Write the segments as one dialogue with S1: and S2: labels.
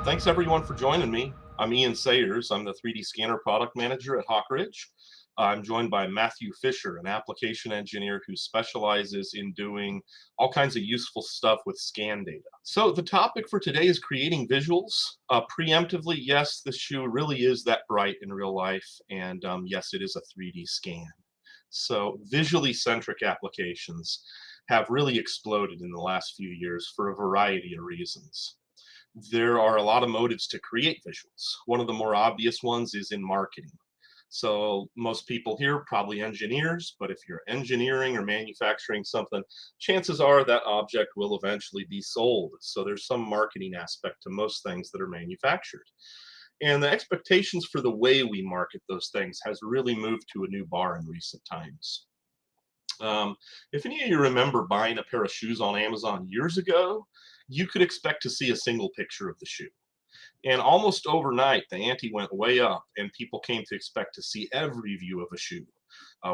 S1: Thanks everyone for joining me. I'm Ian Sayers. I'm the 3D scanner product manager at Hawk Ridge. I'm joined by Matthew Fisher, an application engineer who specializes in doing all kinds of useful stuff with scan data. So the topic for today is creating visuals. Preemptively, yes, this shoe really is that bright in real life, and yes, it is a 3D scan. So visually centric applications have really exploded in the last few years for a variety of reasons. There are a lot of motives to create visuals. One of the more obvious ones is in marketing. So most people here probably engineers, but if you're engineering or manufacturing something, chances are that object will eventually be sold. So there's some marketing aspect to most things that are manufactured. And the expectations for the way we market those things has really moved to a new bar in recent times. If any of you remember buying a pair of shoes on Amazon years ago, you could expect to see a single picture of the shoe. And almost overnight, the ante went way up, and people came to expect to see every view of a shoe.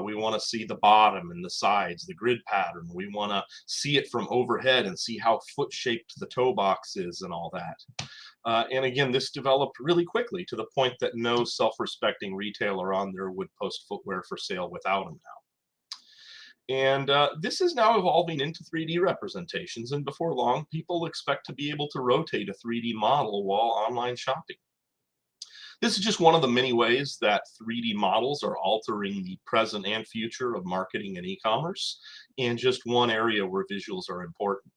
S1: We want to see the bottom and the sides, the grid pattern. We want to see it from overhead and see how foot shaped the toe box is and all that. And again, this developed really quickly to the point that no self-respecting retailer on there would post footwear for sale without them now. And this is now evolving into 3D representations, and before long, people expect to be able to rotate a 3D model while online shopping. This is just one of the many ways that 3D models are altering the present and future of marketing and e-commerce, and just one area where visuals are important.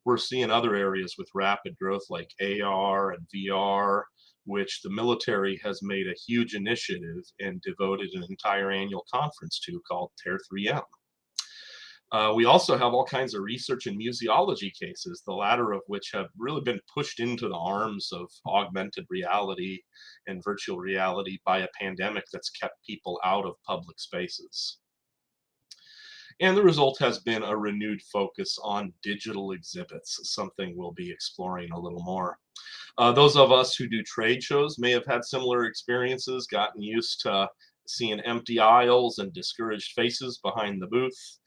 S1: We're seeing other areas with rapid growth like AR and VR, which the military has made a huge initiative and devoted an entire annual conference to called Tear 3M. We also have all kinds of research in museology cases, the latter of which have really been pushed into the arms of augmented reality and virtual reality by a pandemic that's kept people out of public spaces. And the result has been a renewed focus on digital exhibits, something we'll be exploring a little more. Those of us who do trade shows may have had similar experiences, gotten used to seeing empty aisles and discouraged faces behind the booth.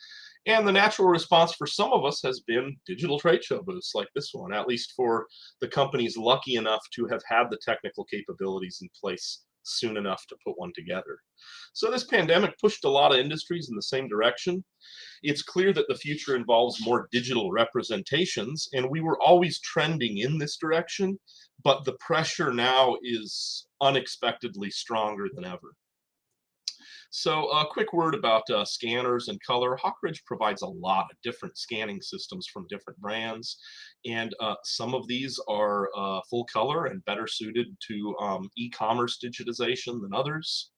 S1: And the natural response for some of us has been digital trade show booths like this one, at least for the companies lucky enough to have had the technical capabilities in place soon enough to put one together. So this pandemic pushed a lot of industries in the same direction. It's clear that the future involves more digital representations, and we were always trending in this direction, but the pressure now is unexpectedly stronger than ever. So a quick word about scanners and color. Hawk Ridge provides a lot of different scanning systems from different brands, and some of these are full color and better suited to e-commerce digitization than others.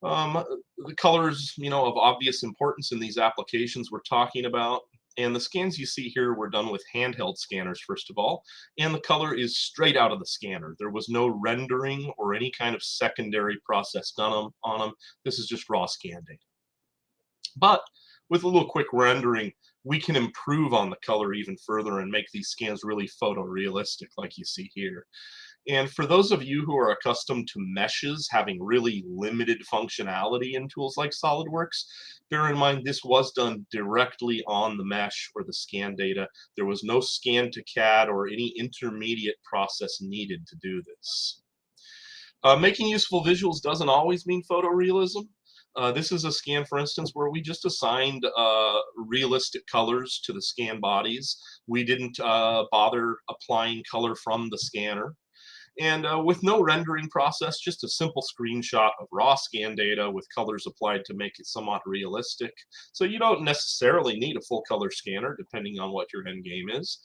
S1: The colors, of obvious importance in these applications we're talking about. And the scans you see here were done with handheld scanners, first of all, and the color is straight out of the scanner. There was no rendering or any kind of secondary process done on them. This is just raw scan data. But with a little quick rendering, we can improve on the color even further and make these scans really photorealistic like you see here. And for those of you who are accustomed to meshes having really limited functionality in tools like SOLIDWORKS, bear in mind this was done directly on the mesh or the scan data. There was no scan to CAD or any intermediate process needed to do this. Making useful visuals doesn't always mean photorealism. This is a scan, for instance, where we just assigned realistic colors to the scan bodies. We didn't bother applying color from the scanner. And with no rendering process, just a simple screenshot of raw scan data with colors applied to make it somewhat realistic. So you don't necessarily need a full color scanner, depending on what your end game is.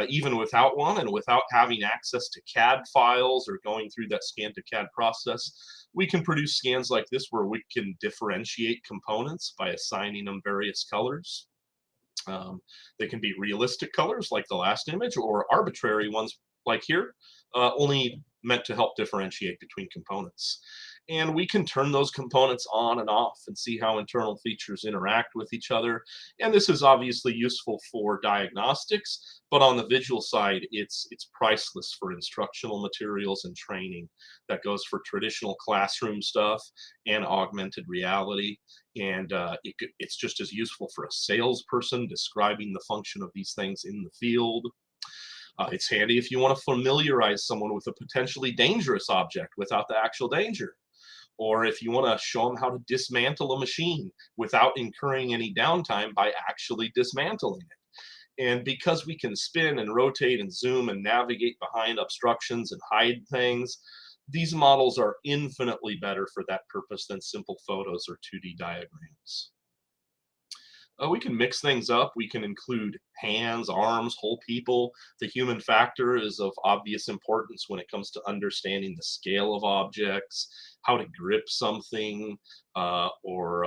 S1: Even without one and without having access to CAD files or going through that scan to CAD process, we can produce scans like this where we can differentiate components by assigning them various colors. They can be realistic colors like the last image or arbitrary ones like here, only meant to help differentiate between components. And we can turn those components on and off and see how internal features interact with each other. And this is obviously useful for diagnostics, but on the visual side, it's priceless for instructional materials and training. That goes for traditional classroom stuff and augmented reality. And it's just as useful for a salesperson describing the function of these things in the field. It's handy if you want to familiarize someone with a potentially dangerous object without the actual danger, or if you want to show them how to dismantle a machine without incurring any downtime by actually dismantling it. And because we can spin and rotate and zoom and navigate behind obstructions and hide things, these models are infinitely better for that purpose than simple photos or 2D diagrams. We can mix things up. We can include hands, arms, whole people. The human factor is of obvious importance when it comes to understanding the scale of objects, how to grip something, or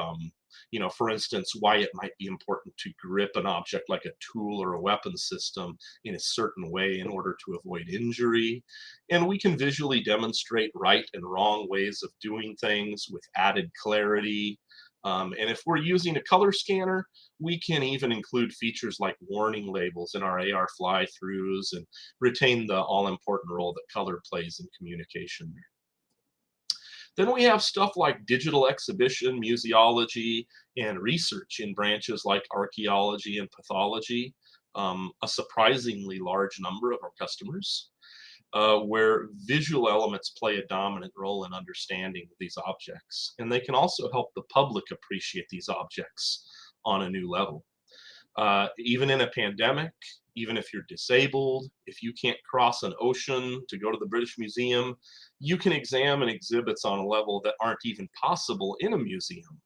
S1: for instance, why it might be important to grip an object like a tool or a weapon system in a certain way in order to avoid injury. And we can visually demonstrate right and wrong ways of doing things with added clarity. And if we're using a color scanner, we can even include features like warning labels in our AR fly-throughs and retain the all-important role that color plays in communication. Then we have stuff like digital exhibition, museology, and research in branches like archaeology and pathology, a surprisingly large number of our customers, where visual elements play a dominant role in understanding these objects. And they can also help the public appreciate these objects on a new level. Even in a pandemic, even if you're disabled, if you can't cross an ocean to go to the British Museum, you can examine exhibits on a level that aren't even possible in a museum.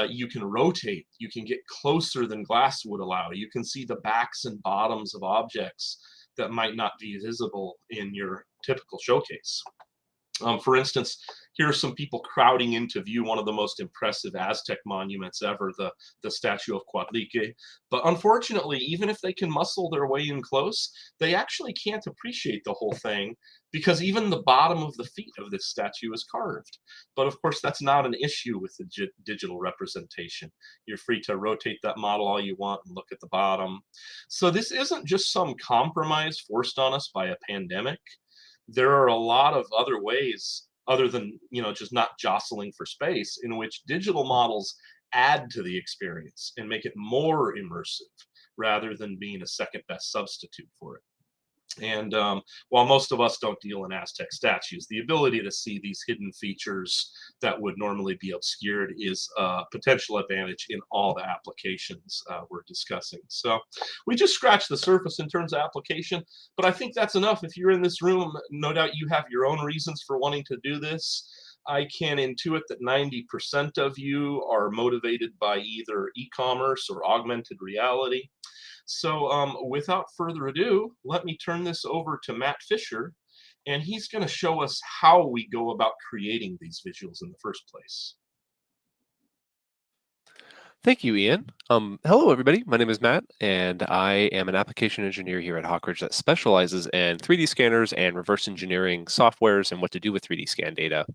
S1: You can rotate, you can get closer than glass would allow. You can see the backs and bottoms of objects that might not be visible in your typical showcase. For instance, here are some people crowding in to view one of the most impressive Aztec monuments ever, the statue of Coatlique. But unfortunately, even if they can muscle their way in close, they actually can't appreciate the whole thing because even the bottom of the feet of this statue is carved. But of course, that's not an issue with the digital representation. You're free to rotate that model all you want and look at the bottom. So this isn't just some compromise forced on us by a pandemic. There are a lot of other ways other than just not jostling for space in which digital models add to the experience and make it more immersive rather than being a second best substitute for it. And while most of us don't deal in Aztec statues, the ability to see these hidden features that would normally be obscured is a potential advantage in all the applications we're discussing. So we just scratched the surface in terms of application, but I think that's enough. If you're in this room, no doubt you have your own reasons for wanting to do this. I can intuit that 90% of you are motivated by either e-commerce or augmented reality. So without further ado, let me turn this over to Matt Fisher, and he's going to show us how we go about creating these visuals in the first place.
S2: Thank you, Ian. Hello, everybody. My name is Matt, and I am an application engineer here at Hawkridge that specializes in 3D scanners and reverse engineering softwares and what to do with 3D scan data.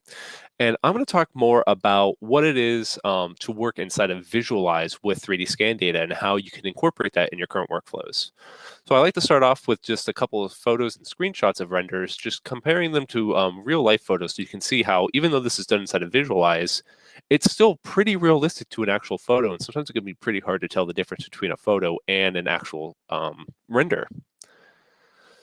S2: And I'm going to talk more about what it is to work inside of Visualize with 3D scan data and how you can incorporate that in your current workflows. So I like to start off with just a couple of photos and screenshots of renders, just comparing them to real life photos so you can see how, even though this is done inside of Visualize, it's still pretty realistic to an actual photo. And sometimes it can be pretty hard to tell the difference between a photo and an actual render.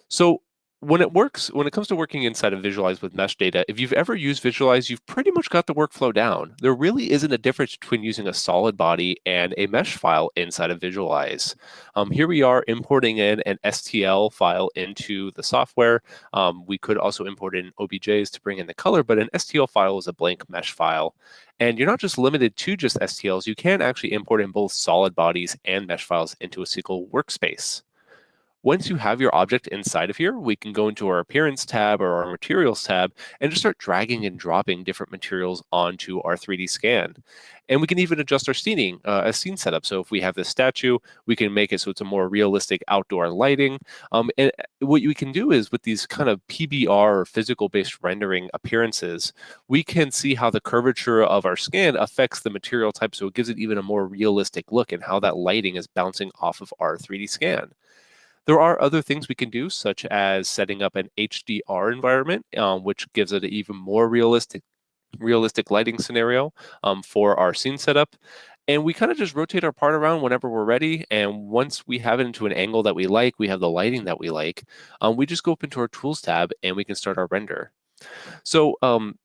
S2: So when it comes to working inside of Visualize with mesh data, if you've ever used Visualize, you've pretty much got the workflow down. There really isn't a difference between using a solid body and a mesh file inside of Visualize. Here we are importing in an STL file into the software. We could also import in OBJs to bring in the color, but an STL file is a blank mesh file. And you're not just limited to just STLs, you can actually import in both solid bodies and mesh files into a single workspace. Once you have your object inside of here, we can go into our Appearance tab or our Materials tab and just start dragging and dropping different materials onto our 3D scan. And we can even adjust our scene setup. So if we have this statue, we can make it so it's a more realistic outdoor lighting. And what we can do is with these kind of PBR or physical-based rendering appearances, we can see how the curvature of our scan affects the material type. So it gives it even a more realistic look and how that lighting is bouncing off of our 3D scan. There are other things we can do, such as setting up an HDR environment, which gives it an even more realistic lighting scenario for our scene setup. And we kind of just rotate our part around whenever we're ready. And once we have it into an angle that we like, we have the lighting that we like, we just go up into our tools tab and we can start our render. So,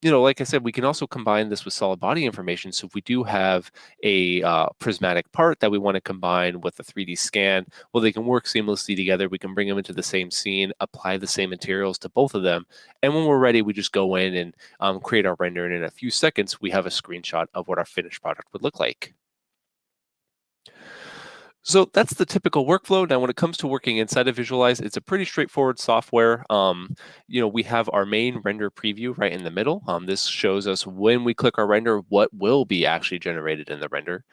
S2: like I said, we can also combine this with solid body information. So if we do have a prismatic part that we want to combine with a 3D scan, well, they can work seamlessly together. We can bring them into the same scene, apply the same materials to both of them. And when we're ready, we just go in and create our render. And in a few seconds, we have a screenshot of what our finished product would look like. So that's the typical workflow. Now, when it comes to working inside of Visualize, it's a pretty straightforward software. We have our main render preview right in the middle. This shows us when we click our render, what will be actually generated in the render.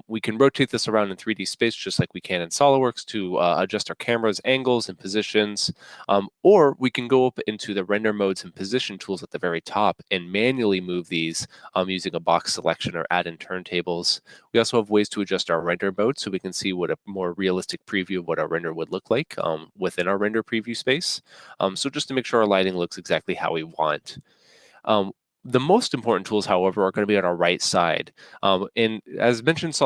S2: We can rotate this around in 3D space just like we can in SOLIDWORKS to adjust our camera's angles and positions. Or we can go up into the render modes and position tools at the very top and manually move these using a box selection or add in turntables. We also have ways to adjust our render mode so we can see what a more realistic preview of what our render would look like within our render preview space. So just to make sure our lighting looks exactly how we want. The most important tools, however, are going to be on our right side. And as mentioned,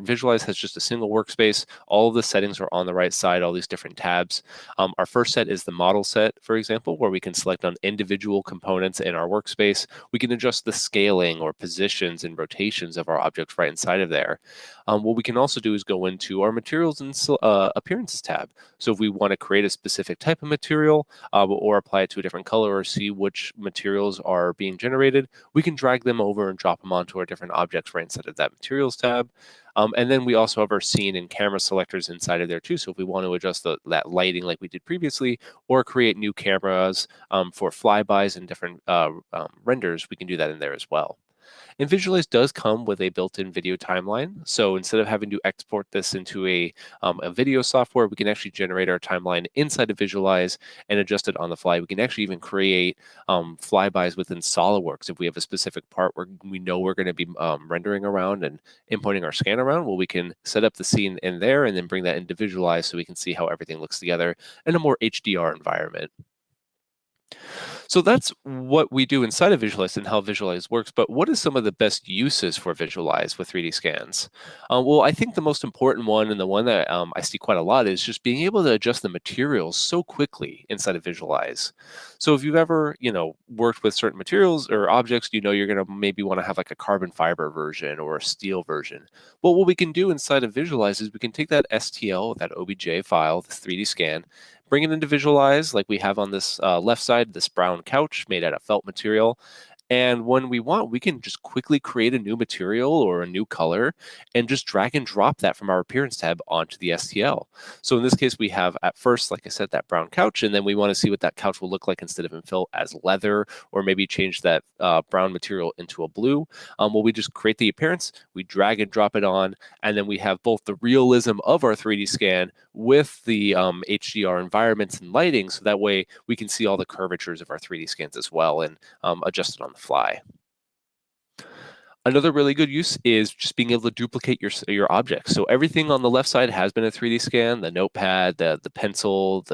S2: Visualize has just a single workspace. All of the settings are on the right side, all these different tabs. Our first set is the model set, for example, where we can select on individual components in our workspace. We can adjust the scaling or positions and rotations of our objects right inside of there. What we can also do is go into our materials and appearances tab. So if we want to create a specific type of material or apply it to a different color or see which materials are being generated, we can drag them over and drop them onto our different objects right inside of that materials tab. And then we also have our scene and camera selectors inside of there too. So if we want to adjust that lighting like we did previously, or create new cameras for flybys and different renders, we can do that in there as well. And Visualize does come with a built-in video timeline. So instead of having to export this into a video software, we can actually generate our timeline inside of Visualize and adjust it on the fly. We can actually even create flybys within SOLIDWORKS. If we have a specific part where we know we're going to be rendering around and inputting our scan around, well, we can set up the scene in there and then bring that into Visualize so we can see how everything looks together in a more HDR environment. So that's what we do inside of Visualize and how Visualize works. But what is some of the best uses for Visualize with 3D scans? Well, I think the most important one and the one that I see quite a lot is just being able to adjust the materials so quickly inside of Visualize. So if you've ever, worked with certain materials or objects, you're going to maybe want to have like a carbon fiber version or a steel version. Well, what we can do inside of Visualize is we can take that STL, that OBJ file, this 3D scan, bring it into Visualize like we have on this left side, this brown couch made out of felt material. And when we want, we can just quickly create a new material or a new color and just drag and drop that from our appearance tab onto the STL. So in this case, we have at first, like I said, that brown couch, and then we want to see what that couch will look like instead of infill as leather, or maybe change that brown material into a blue. Well, we just create the appearance, we drag and drop it on, and then we have both the realism of our 3D scan with the HDR environments and lighting, so that way we can see all the curvatures of our 3D scans as well and adjust it on the fly. Another really good use is just being able to duplicate your objects. So everything on the left side has been a 3D scan: the notepad, the pencil,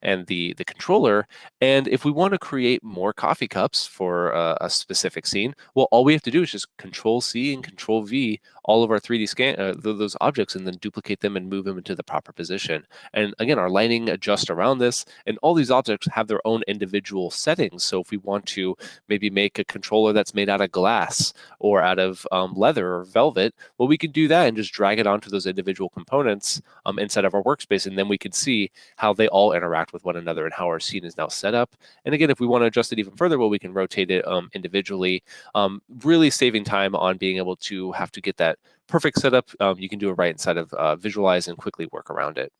S2: and the controller. And if we want to create more coffee cups for a specific scene, well, all we have to do is just Control C and Control V all of our 3D scan those objects, and then duplicate them and move them into the proper position. And again, our lighting adjusts around this, and all these objects have their own individual settings. So if we want to maybe make a controller that's made out of glass or out of leather or velvet, well, we can do that and just drag it onto those individual components inside of our workspace, and then we can see how they all interact with one another and how our scene is now set up. And again, if we want to adjust it even further, well, we can rotate it individually, really saving time on being able to have to get that perfect setup. You can do it right inside of Visualize and quickly work around it.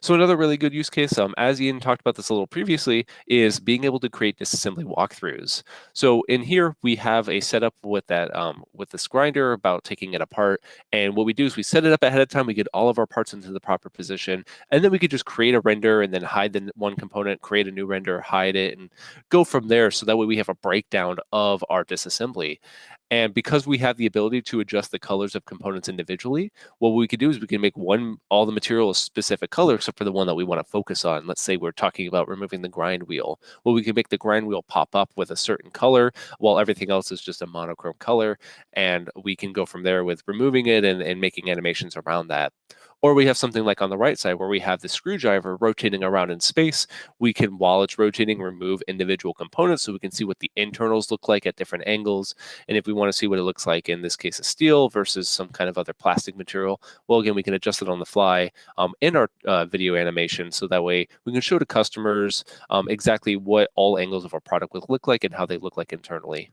S2: So another really good use case, as Ian talked about this a little previously, is being able to create disassembly walkthroughs. So in here, we have a setup with that with this grinder about taking it apart. And what we do is we set it up ahead of time. We get all of our parts into the proper position, and then we could just create a render and then hide the one component, create a new render, hide it, and go from there. So that way we have a breakdown of our disassembly. And because we have the ability to adjust the colors of components individually, what we could do is we can make all the material a specific color except for the one that we want to focus on. Let's say we're talking about removing the grind wheel. Well, we can make the grind wheel pop up with a certain color while everything else is just a monochrome color. And we can go from there with removing it and making animations around that. Or we have something like on the right side where we have the screwdriver rotating around in space. We can, while it's rotating, remove individual components so we can see what the internals look like at different angles. And if we want to see what it looks like, in this case, a steel versus some kind of other plastic material, well, again, we can adjust it on the fly in our video animation. So that way we can show to customers exactly what all angles of our product would look like and how they look like internally.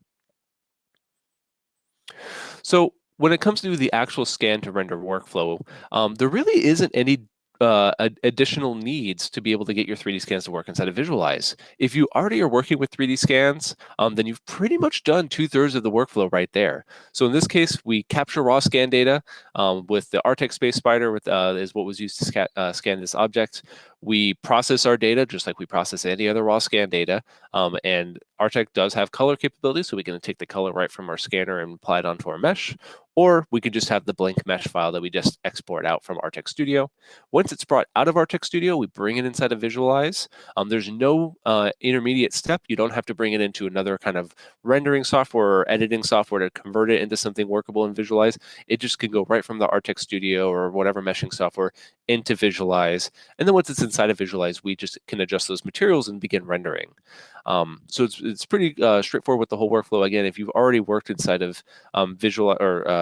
S2: So when it comes to the actual scan to render workflow, there really isn't any additional needs to be able to get your 3D scans to work inside of Visualize. If you already are working with 3D scans, then you've pretty much done 2/3 of the workflow right there. So in this case, we capture raw scan data with the Artex Space Spider, is what was used to scan this object. We process our data just like we process any other raw scan data. And Artec does have color capabilities, so we can take the color right from our scanner and apply it onto our mesh. Or we could just have the blank mesh file that we just export out from Artex Studio. Once it's brought out of Artex Studio, we bring it inside of Visualize. There's no intermediate step. You don't have to bring it into another kind of rendering software or editing software to convert it into something workable in Visualize. It just can go right from the Artex Studio or whatever meshing software into Visualize. And then once it's inside of Visualize, we just can adjust those materials and begin rendering. So it's pretty straightforward with the whole workflow. Again, if you've already worked inside of Visual or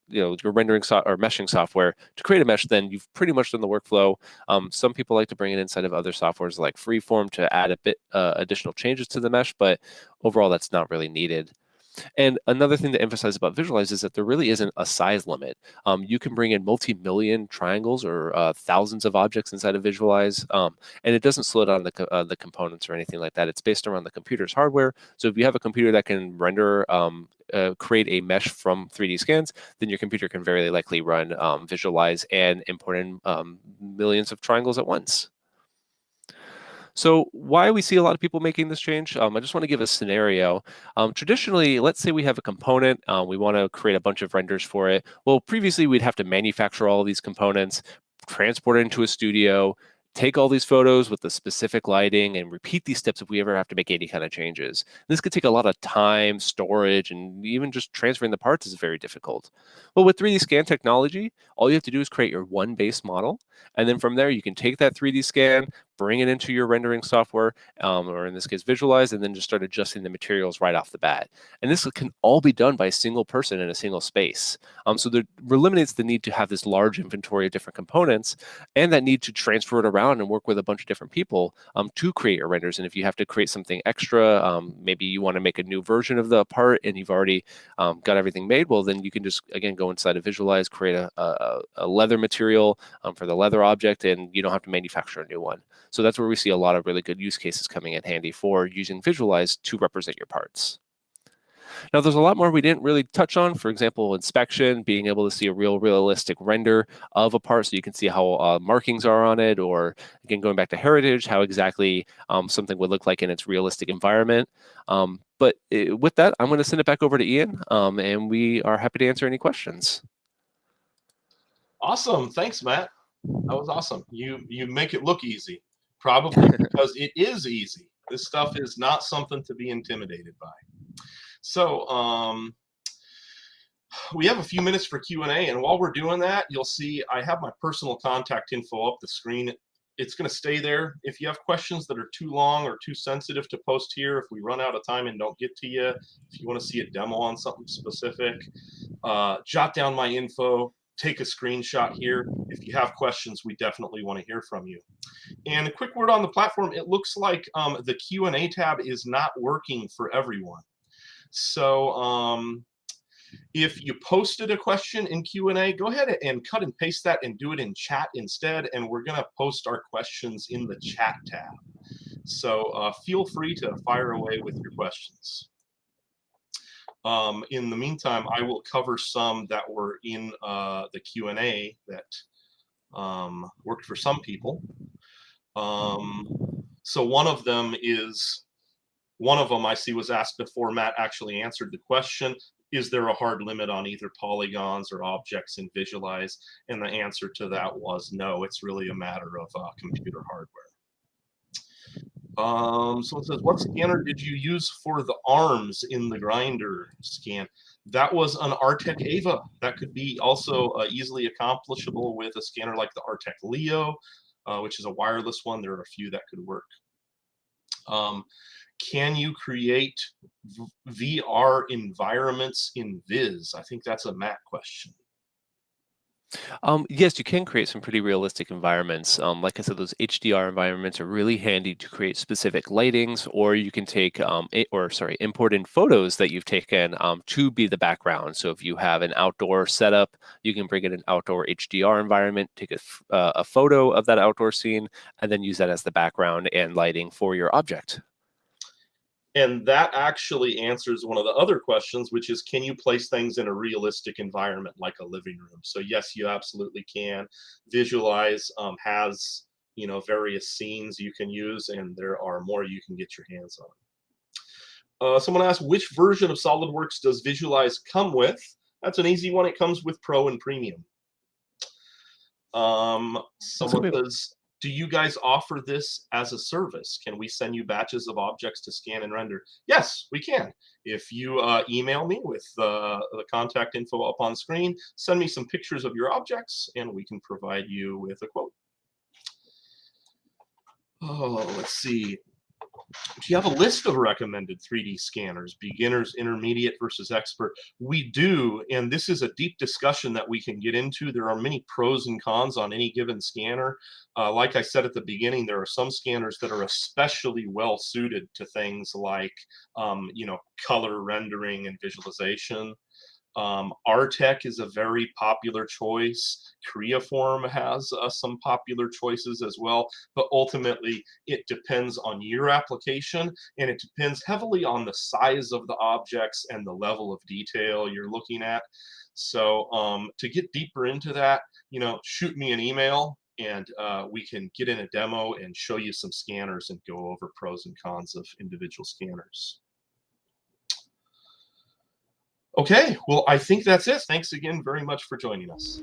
S2: your rendering or meshing software to create a mesh, then you've pretty much done the workflow. Some people like to bring it inside of other softwares like Freeform to add a bit additional changes to the mesh, but overall that's not really needed. And another thing to emphasize about Visualize is that there really isn't a size limit. You can bring in multi-million triangles or thousands of objects inside of Visualize, and it doesn't slow down the components or anything like that. It's based around the computer's hardware. So if you have a computer that can render, create a mesh from 3D scans, then your computer can very likely run Visualize and import in millions of triangles at once. So why we see a lot of people making this change, I just want to give a scenario. Traditionally, let's say we have a component, we want to create a bunch of renders for it. Well, previously we'd have to manufacture all of these components, transport it into a studio, take all these photos with the specific lighting and repeat these steps if we ever have to make any kind of changes. This could take a lot of time, storage, and even just transferring the parts is very difficult. But with 3D scan technology, all you have to do is create your one base model. And then from there, you can take that 3D scan, bring it into your rendering software, or in this case, Visualize, and then just start adjusting the materials right off the bat. And this can all be done by a single person in a single space. So that eliminates the need to have this large inventory of different components and that need to transfer it around and work with a bunch of different people to create your renders. And if you have to create something extra, maybe you want to make a new version of the part and you've already got everything made, well, then you can just, again, go inside of Visualize, create a leather material for the leather object, and you don't have to manufacture a new one. So that's where we see a lot of really good use cases coming in handy for using Visualize to represent your parts. Now, there's a lot more we didn't really touch on. For example, inspection, being able to see a realistic render of a part so you can see how markings are on it, or again, going back to heritage, how exactly something would look like in its realistic environment. But with that, I'm going to send it back over to Ian, and we are happy to answer any questions.
S1: Awesome. Thanks, Matt. That was awesome. You make it look easy, probably because it is easy. This stuff is not something to be intimidated by. So we have a few minutes for Q&A, and while we're doing that, you'll see I have my personal contact info up the screen. It's going to stay there. If you have questions that are too long or too sensitive to post here, if we run out of time and don't get to you, if you want to see a demo on something specific, jot down my info, take a screenshot here. If you have questions, we definitely want to hear from you. And a quick word on the platform, it looks like the Q&A tab is not working for everyone. So if you posted a question in Q&A, go ahead and cut and paste that and do it in chat instead, and we're going to post our questions in the chat tab. So feel free to fire away with your questions. In the meantime, I will cover some that were in the Q&A that worked for some people. So one of them I see was asked before Matt actually answered the question. is there a hard limit on either polygons or objects in Visualize? And the answer to that was no. It's really a matter of computer hardware. Someone says, what scanner did you use for the arms in the grinder scan? That was an Artec Ava. That could be also easily accomplishable with a scanner like the Artec Leo, which is a wireless one. There are a few that could work. Can you create VR environments in Viz? I think that's a Matt question.
S2: Yes, you can create some pretty realistic environments. Like I said, those HDR environments are really handy to create specific lightings, or you can take import in photos that you've taken to be the background. So if you have an outdoor setup, you can bring in an outdoor HDR environment, take a photo of that outdoor scene, and then use that as the background and lighting for your object.
S1: And that actually answers one of the other questions, which is, can you place things in a realistic environment like a living room? So yes, you absolutely can. Visualize has, various scenes you can use, and there are more you can get your hands on. Someone asked, which version of SolidWorks does Visualize come with? That's an easy one. It comes with Pro and Premium. Someone says, do you guys offer this as a service? Can we send you batches of objects to scan and render? Yes, we can. If you email me with the contact info up on screen, send me some pictures of your objects, and we can provide you with a quote. Oh, let's see. Do you have a list of recommended 3D scanners, beginners, intermediate versus expert? We do, and this is a deep discussion that we can get into. There are many pros and cons on any given scanner. Like I said at the beginning, there are some scanners that are especially well suited to things like, color rendering and visualization. Artec is a very popular choice. Creaform has some popular choices as well, but ultimately it depends on your application, and it depends heavily on the size of the objects and the level of detail you're looking at. So to get deeper into that, shoot me an email, and we can get in a demo and show you some scanners and go over pros and cons of individual scanners. Okay, well, I think that's it. Thanks again very much for joining us.